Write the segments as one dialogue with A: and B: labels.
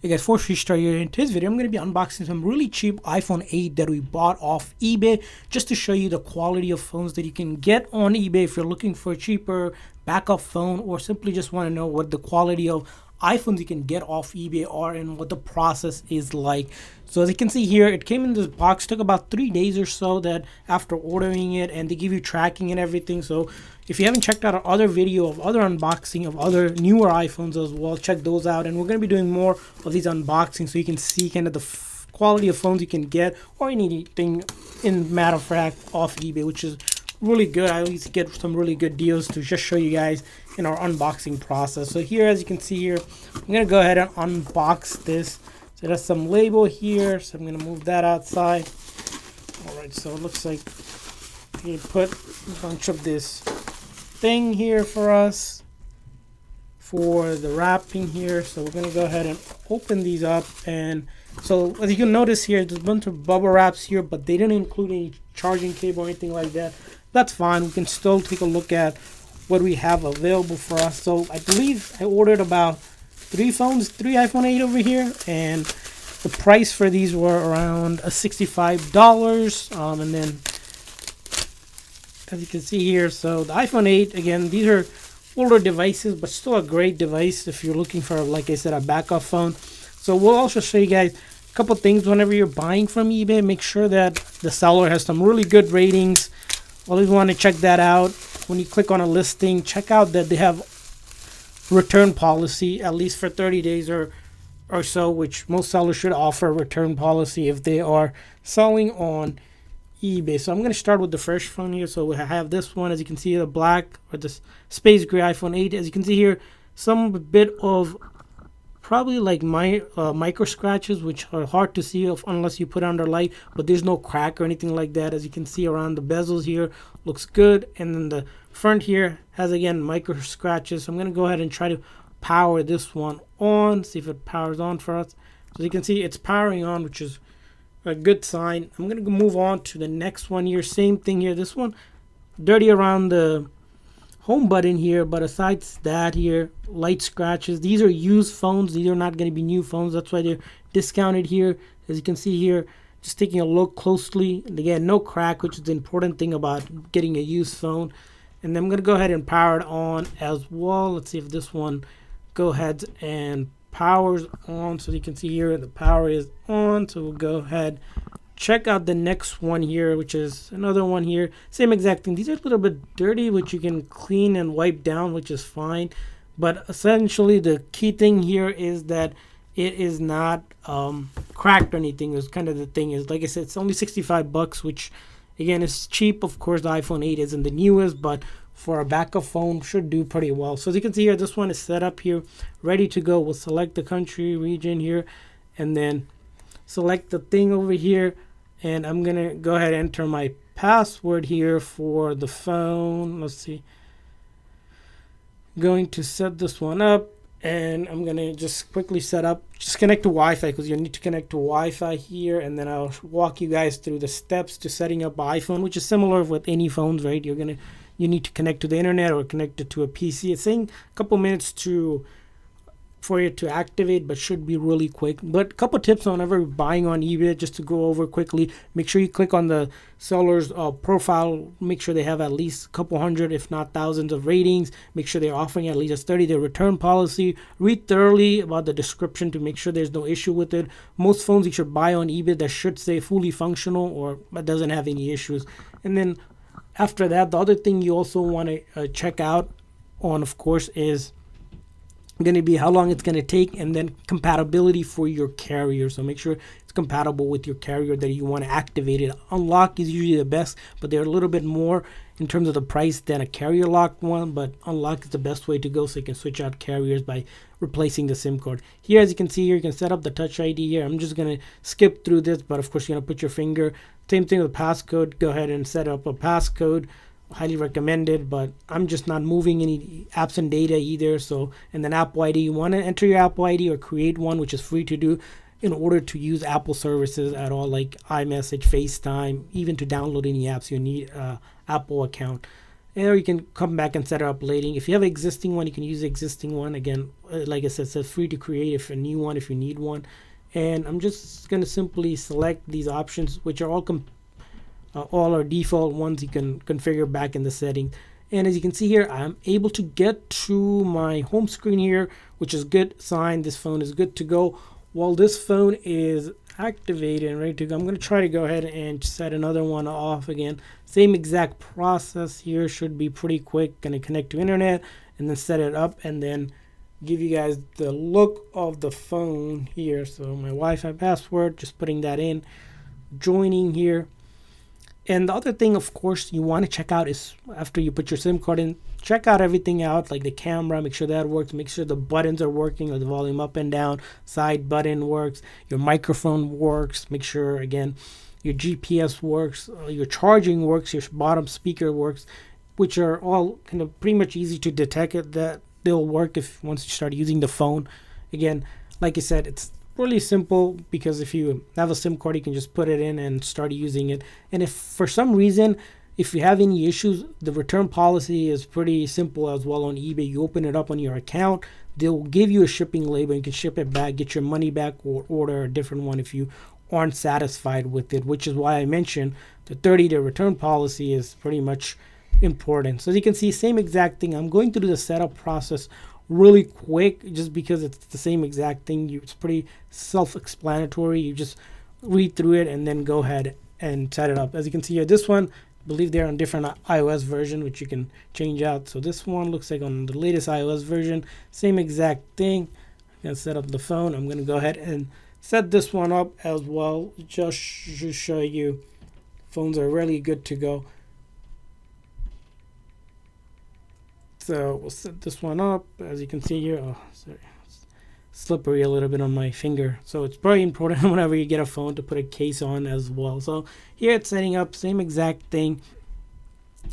A: Hey guys, for free start here. In today's video, I'm going to be unboxing some really cheap iPhone 8 that we bought off eBay just to show you the quality of phones that you can get on eBay if you're looking for a cheaper backup phone or simply just want to know what the quality of iPhones you can get off eBay are and what the process is like. So as you can see here, it came in this box, took about 3 days or so that after ordering it, and they give you tracking and everything. So if you haven't checked out our other video of other unboxing of other newer iPhones as well, check those out. And we're going to be doing more of these unboxings so you can see kind of the quality of phones you can get or anything in matter of fact off eBay, which is really good. I always get some really good deals to just show you guys in our unboxing process. So here, as you can see here, I'm going to go ahead and unbox this. So there's some label here, so I'm going to move that outside. Alright, so it looks like you put a bunch of this thing here for us for the wrapping here. So we're going to go ahead and open these up, and so as you can notice here, there's a bunch of bubble wraps here, but they didn't include any charging cable or anything like that. That's fine. We can still take a look at what we have available for us. So I believe I ordered about three iPhone 8 over here, and the price for these were around $65. And then as you can see here, so the iPhone 8, again, these are older devices, but still a great device if you're looking for, like I said, a backup phone. So we'll also show you guys a couple things whenever you're buying from eBay. Make sure that the seller has some really good ratings. Always want to check that out. When you click on a listing, check out that they have return policy at least for 30 days or so, which most sellers should offer a return policy if they are selling on eBay. So I'm going to start with the first phone here. So we have this one, as you can see, the black or the space gray iPhone 8. As you can see here, some bit of probably like micro scratches, which are hard to see unless you put it under light, but there's no crack or anything like that. As you can see around the bezels here, looks good. And then the front here has, again, micro scratches. So I'm going to go ahead and try to power this one on, see if it powers on for us. So you can see it's powering on, which is a good sign. I'm going to move on to the next one here. Same thing here. This one dirty around the home button here, but aside that here, light scratches. These are used phones. These are not going to be new phones. That's why they're discounted here. As you can see here, just taking a look closely, and again, no crack, which is the important thing about getting a used phone. And then I'm going to go ahead and power it on as well. Let's see if this one go ahead and powers on. So you can see here the power is on. So we'll go ahead, check out the next one here, which is another one here. Same exact thing. These are a little bit dirty, which you can clean and wipe down, which is fine. But essentially the key thing here is that it is not cracked or anything. Is kind of the thing. Is, like I said, it's only $65, which again is cheap. Of course, the iPhone 8 isn't the newest, but for a backup phone should do pretty well. So as you can see here, this one is set up here, ready to go. We'll select the country region here, and then select the thing over here. And I'm going to go ahead and enter my password here for the phone. Let's see. Going to set this one up, and I'm going to just quickly set up. Just connect to Wi-Fi, because you need to connect to Wi-Fi here, and then I'll walk you guys through the steps to setting up an iPhone, which is similar with any phones, right? You need to connect to the internet or connect it to a PC. It's saying a couple minutes for it to activate, but should be really quick. But a couple tips on whenever buying on eBay, just to go over quickly. Make sure you click on the seller's profile. Make sure they have at least a couple hundred, if not thousands, of ratings. Make sure they're offering at least a 30-day return policy. Read thoroughly about the description to make sure there's no issue with it. Most phones you should buy on eBay that should say fully functional or that doesn't have any issues. And then after that, the other thing you also want to check out on, of course, is going to be how long it's going to take, and then compatibility for your carrier. So make sure it's compatible with your carrier that you want to activate it. Unlock is usually the best, but they're a little bit more in terms of the price than a carrier locked one, but unlock is the best way to go, so you can switch out carriers by replacing the SIM card. Here, as you can see here, you can set up the Touch ID here. I'm just going to skip through this, but of course you're going to put your finger. Same thing with passcode. Go ahead and set up a passcode. Highly recommended, but I'm just not moving any apps and data either. So, and then Apple ID, you want to enter your Apple ID or create one, which is free to do in order to use Apple services at all, like iMessage, FaceTime. Even to download any apps, you need an Apple account. or you can come back and set it up later. If you have an existing one, you can use the existing one. Again, like I said, it's free to create if a new one, if you need one. And I'm just going to simply select these options, which are all are default ones you can configure back in the settings. And as you can see here, I'm able to get to my home screen here, which is good sign. This phone is good to go. While this phone is activated and ready to go, I'm going to try to go ahead and set another one off again. Same exact process here, should be pretty quick. Going to connect to internet and then set it up and then give you guys the look of the phone here. So my Wi-Fi password, just putting that in, joining here. And the other thing, of course, you want to check out is after you put your SIM card in, check out everything out, like the camera, make sure that works, make sure the buttons are working, like the volume up and down, side button works, your microphone works, make sure, again, your GPS works, your charging works, your bottom speaker works, which are all kind of pretty much easy to detect that they'll work if once you start using the phone. Again, like I said, it's really simple because if you have a SIM card, you can just put it in and start using it. And if for some reason, if you have any issues, the return policy is pretty simple as well on eBay. You open it up on your account, they'll give you a shipping label. You can ship it back, get your money back, or order a different one if you aren't satisfied with it, which is why I mentioned the 30-day return policy is pretty much important. So as you can see, same exact thing. I'm going to do the setup process really quick just because it's the same exact thing. It's pretty self-explanatory. You just read through it and then go ahead and set it up. As you can see here, this one, I believe they're on different iOS version, which you can change out. So this one looks like on the latest iOS version, same exact thing. I'm going to set up the phone. I'm going to go ahead and set this one up as well, just to show you phones are really good to go. So we'll set this one up. As you can see here, oh, sorry, it's slippery a little bit on my finger. So it's very important whenever you get a phone to put a case on as well. So here it's setting up, same exact thing.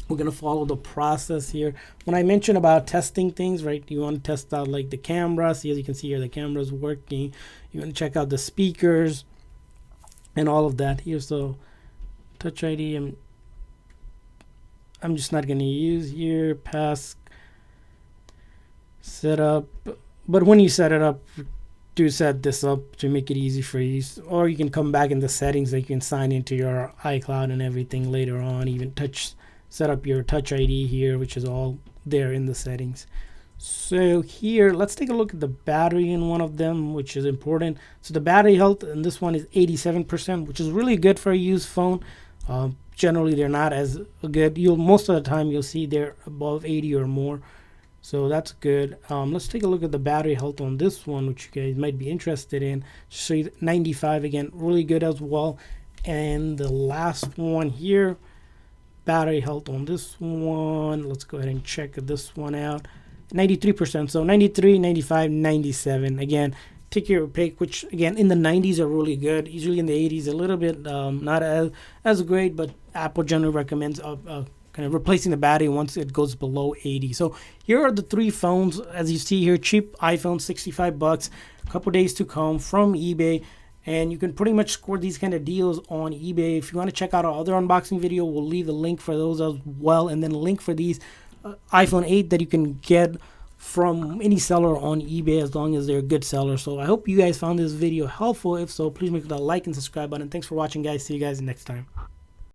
A: We're going to follow the process here. When I mentioned about testing things, right, you want to test out like the camera. See, as you can see here, the camera is working. You want to check out the speakers and all of that here. So Touch ID, I'm just not going to use here. Pass setup. But when you set it up, do set this up to make it easy for you. Or you can come back in the settings that you can sign into your iCloud and everything later on. Even set up your Touch ID here, which is all there in the settings. So here, let's take a look at the battery in one of them, which is important. So the battery health in this one is 87%, which is really good for a used phone. Generally, they're not as good. Most of the time you'll see they're above 80 or more. So that's good. Let's take a look at the battery health on this one, which you guys might be interested in. So 95 again, really good as well. And the last one here, battery health on this one. Let's go ahead and check this one out. 93%. So 93, 95, 97. Again, take your pick, which again in the 90s are really good. Usually in the 80s a little bit not as great, but Apple generally recommends kind of replacing the battery once it goes below 80. So here are the three phones. As you see here, cheap iPhone, $65, a couple days to come from eBay. And you can pretty much score these kind of deals on eBay. If you want to check out our other unboxing video, we'll leave a link for those as well. And then a link for these iPhone 8 that you can get from any seller on eBay as long as they're a good seller. So I hope you guys found this video helpful. If so, please make the like and subscribe button. Thanks for watching, guys. See you guys next time.